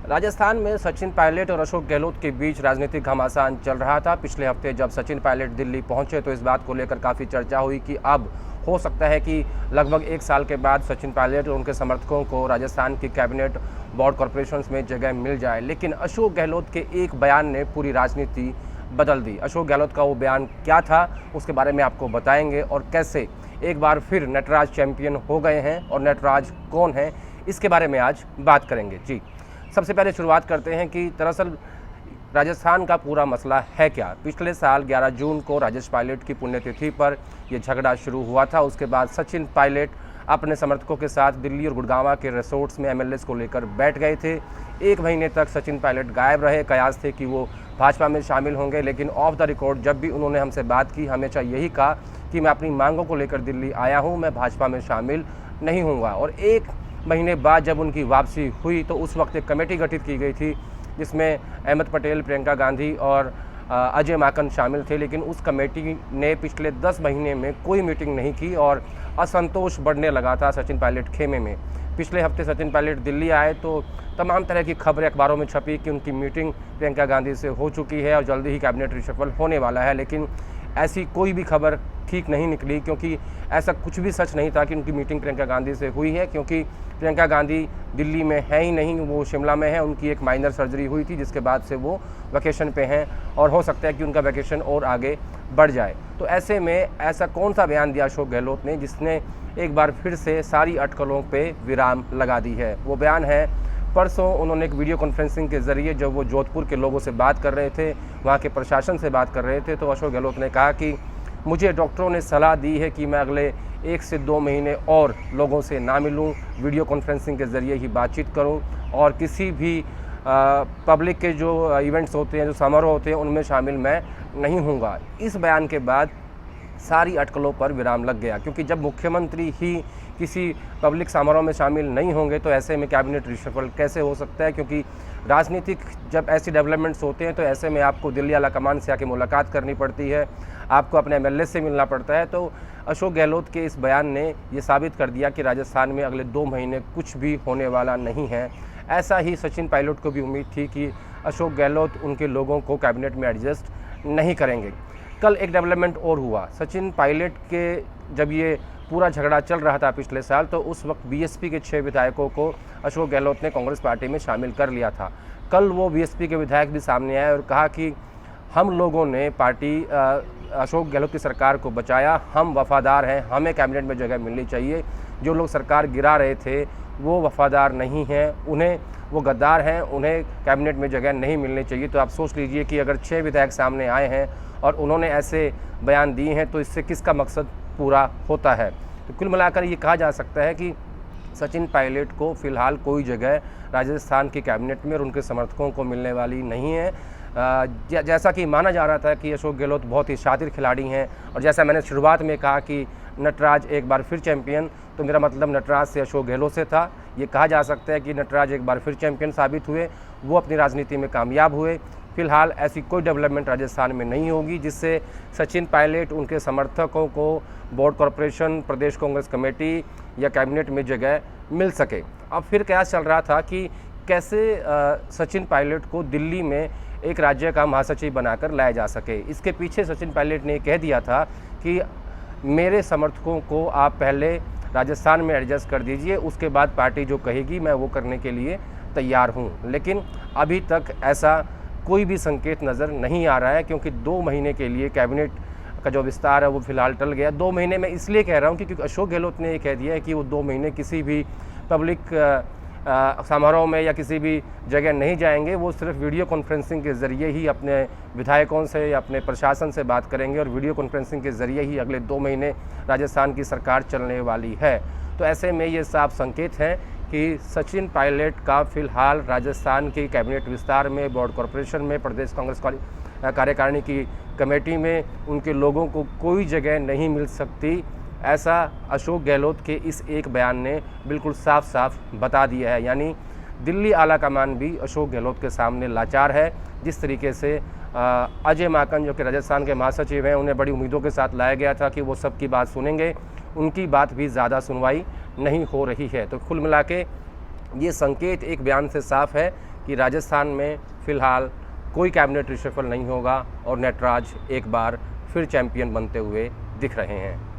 राजस्थान में सचिन पायलट और अशोक गहलोत के बीच राजनीतिक घमासान चल रहा था। पिछले हफ्ते जब सचिन पायलट दिल्ली पहुंचे तो इस बात को लेकर काफ़ी चर्चा हुई कि अब हो सकता है कि लगभग 1 साल के बाद सचिन पायलट और उनके समर्थकों को राजस्थान की कैबिनेट बोर्ड कॉरपोरेशन में जगह मिल जाए। लेकिन अशोक गहलोत के एक बयान ने पूरी राजनीति बदल दी। अशोक गहलोत का वो बयान क्या था, उसके बारे में आपको बताएंगे, और कैसे एक बार फिर नटराज चैंपियन हो गए हैं और नटराज कौन है, इसके बारे में आज बात करेंगे। जी, सबसे पहले शुरुआत करते हैं कि दरअसल राजस्थान का पूरा मसला है क्या। पिछले साल 11 जून को राजेश पायलट की पुण्यतिथि पर यह झगड़ा शुरू हुआ था। उसके बाद सचिन पायलट अपने समर्थकों के साथ दिल्ली और गुड़गांव के रिसोर्ट्स में एमएलएस को लेकर बैठ गए थे। 1 महीने तक सचिन पायलट गायब रहे। कयास थे कि वो भाजपा में शामिल होंगे, लेकिन ऑफ द रिकॉर्ड जब भी उन्होंने हमसे बात की, हमेशा यही कहा कि मैं अपनी मांगों को लेकर दिल्ली आया हूँ, मैं भाजपा में शामिल नहीं होऊंगा। और 1 महीने बाद जब उनकी वापसी हुई तो उस वक्त एक कमेटी गठित की गई थी जिसमें अहमद पटेल, प्रियंका गांधी और अजय माकन शामिल थे। लेकिन उस कमेटी ने पिछले 10 महीने में कोई मीटिंग नहीं की और असंतोष बढ़ने लगा था सचिन पायलट खेमे में। पिछले हफ्ते सचिन पायलट दिल्ली आए तो तमाम तरह की खबरें अखबारों में छपी कि उनकी मीटिंग प्रियंका गांधी से हो चुकी है और जल्दी ही कैबिनेट रिशफल होने वाला है। लेकिन ऐसी कोई भी खबर ठीक नहीं निकली, क्योंकि ऐसा कुछ भी सच नहीं था कि उनकी मीटिंग प्रियंका गांधी से हुई है, क्योंकि प्रियंका गांधी दिल्ली में है ही नहीं, वो शिमला में है। उनकी एक माइनर सर्जरी हुई थी जिसके बाद से वो वैकेशन पे हैं और हो सकता है कि उनका वैकेशन और आगे बढ़ जाए। तो ऐसे में ऐसा कौन सा बयान दिया अशोक गहलोत ने जिसने एक बार फिर से सारी अटकलों पे विराम लगा दी है। वो बयान है, परसों उन्होंने एक वीडियो कॉन्फ्रेंसिंग के ज़रिए जब वो जोधपुर के लोगों से बात कर रहे थे, वहाँ के प्रशासन से बात कर रहे थे, तो अशोक गहलोत ने कहा कि मुझे डॉक्टरों ने सलाह दी है कि मैं अगले 1 से 2 महीने और लोगों से ना मिलूं, वीडियो कॉन्फ्रेंसिंग के ज़रिए ही बातचीत करूं और किसी भी पब्लिक के जो इवेंट्स होते हैं, जो समारोह होते हैं, उनमें शामिल मैं नहीं होऊंगा। इस बयान के बाद सारी अटकलों पर विराम लग गया, क्योंकि जब मुख्यमंत्री ही किसी पब्लिक समारोह में शामिल नहीं होंगे तो ऐसे में कैबिनेट रिशफल कैसे हो सकता है। क्योंकि राजनीतिक जब ऐसी डेवलपमेंट्स होते हैं तो ऐसे में आपको दिल्ली आला कमान से आके मुलाकात करनी पड़ती है, आपको अपने एमएलए से मिलना पड़ता है। तो अशोक गहलोत के इस बयान ने ये साबित कर दिया कि राजस्थान में अगले 2 महीने कुछ भी होने वाला नहीं है। ऐसा ही सचिन पायलट को भी उम्मीद थी कि अशोक गहलोत उनके लोगों को कैबिनेट में एडजस्ट नहीं करेंगे। कल एक डेवलपमेंट और हुआ। सचिन पायलट के जब ये पूरा झगड़ा चल रहा था पिछले साल, तो उस वक्त बीएसपी के 6 विधायकों को अशोक गहलोत ने कांग्रेस पार्टी में शामिल कर लिया था। कल वो बीएसपी के विधायक भी सामने आए और कहा कि हम लोगों ने पार्टी अशोक गहलोत की सरकार को बचाया, हम वफादार हैं, हमें कैबिनेट में जगह मिलनी चाहिए। जो लोग सरकार गिरा रहे थे वो वफादार नहीं हैं, उन्हें वो गद्दार हैं, उन्हें कैबिनेट में जगह नहीं मिलनी चाहिए। तो आप सोच लीजिए कि अगर 6 विधायक सामने आए हैं और उन्होंने ऐसे बयान दिए हैं तो इससे किसका मकसद पूरा होता है। तो कुल मिलाकर ये कहा जा सकता है कि सचिन पायलट को फ़िलहाल कोई जगह राजस्थान की कैबिनेट में और उनके समर्थकों को मिलने वाली नहीं है। जैसा कि माना जा रहा था कि अशोक गहलोत बहुत ही शातिर खिलाड़ी हैं, और जैसा मैंने शुरुआत में कहा कि नटराज एक बार फिर चैंपियन, तो मेरा मतलब नटराज से अशोक गहलोत से था। ये कहा जा सकता है कि नटराज एक बार फिर चैंपियन साबित हुए, वो अपनी राजनीति में कामयाब हुए। फिलहाल ऐसी कोई डेवलपमेंट राजस्थान में नहीं होगी जिससे सचिन पायलट, उनके समर्थकों को बोर्ड कॉरपोरेशन, प्रदेश कांग्रेस कमेटी या कैबिनेट में जगह मिल सके। अब फिर क्या चल रहा था कि कैसे सचिन पायलट को दिल्ली में एक राज्य का महासचिव बनाकर लाया जा सके। इसके पीछे सचिन पायलट ने कह दिया था कि मेरे समर्थकों को आप पहले राजस्थान में एडजस्ट कर दीजिए, उसके बाद पार्टी जो कहेगी मैं वो करने के लिए तैयार हूँ। लेकिन अभी तक ऐसा कोई भी संकेत नज़र नहीं आ रहा है, क्योंकि 2 महीने के लिए कैबिनेट का जो विस्तार है वो फिलहाल टल गया। 2 महीने में इसलिए कह रहा हूँ क्योंकि अशोक गहलोत ने ये कह दिया है कि वो 2 महीने किसी भी पब्लिक समारोह में या किसी भी जगह नहीं जाएंगे। वो सिर्फ वीडियो कॉन्फ्रेंसिंग के ज़रिए ही अपने विधायकों से या अपने प्रशासन से बात करेंगे और वीडियो कॉन्फ्रेंसिंग के ज़रिए ही अगले 2 महीने राजस्थान की सरकार चलने वाली है। तो ऐसे में ये साफ संकेत हैं कि सचिन पायलट का फ़िलहाल राजस्थान की कैबिनेट विस्तार में, बोर्ड कॉरपोरेशन में, प्रदेश कांग्रेस कार्यकारिणी की कमेटी में उनके लोगों को कोई जगह नहीं मिल सकती। ऐसा अशोक गहलोत के इस एक बयान ने बिल्कुल साफ साफ बता दिया है। यानी दिल्ली आला कमान भी अशोक गहलोत के सामने लाचार है। जिस तरीके से अजय माकन जो कि राजस्थान के महासचिव हैं, उन्हें बड़ी उम्मीदों के साथ लाया गया था कि वो सबकी बात सुनेंगे, उनकी बात भी ज़्यादा सुनवाई नहीं हो रही है। तो कुल मिला के ये संकेत एक बयान से साफ है कि राजस्थान में फ़िलहाल कोई कैबिनेट रिशफल नहीं होगा और नटराज एक बार फिर चैंपियन बनते हुए दिख रहे हैं।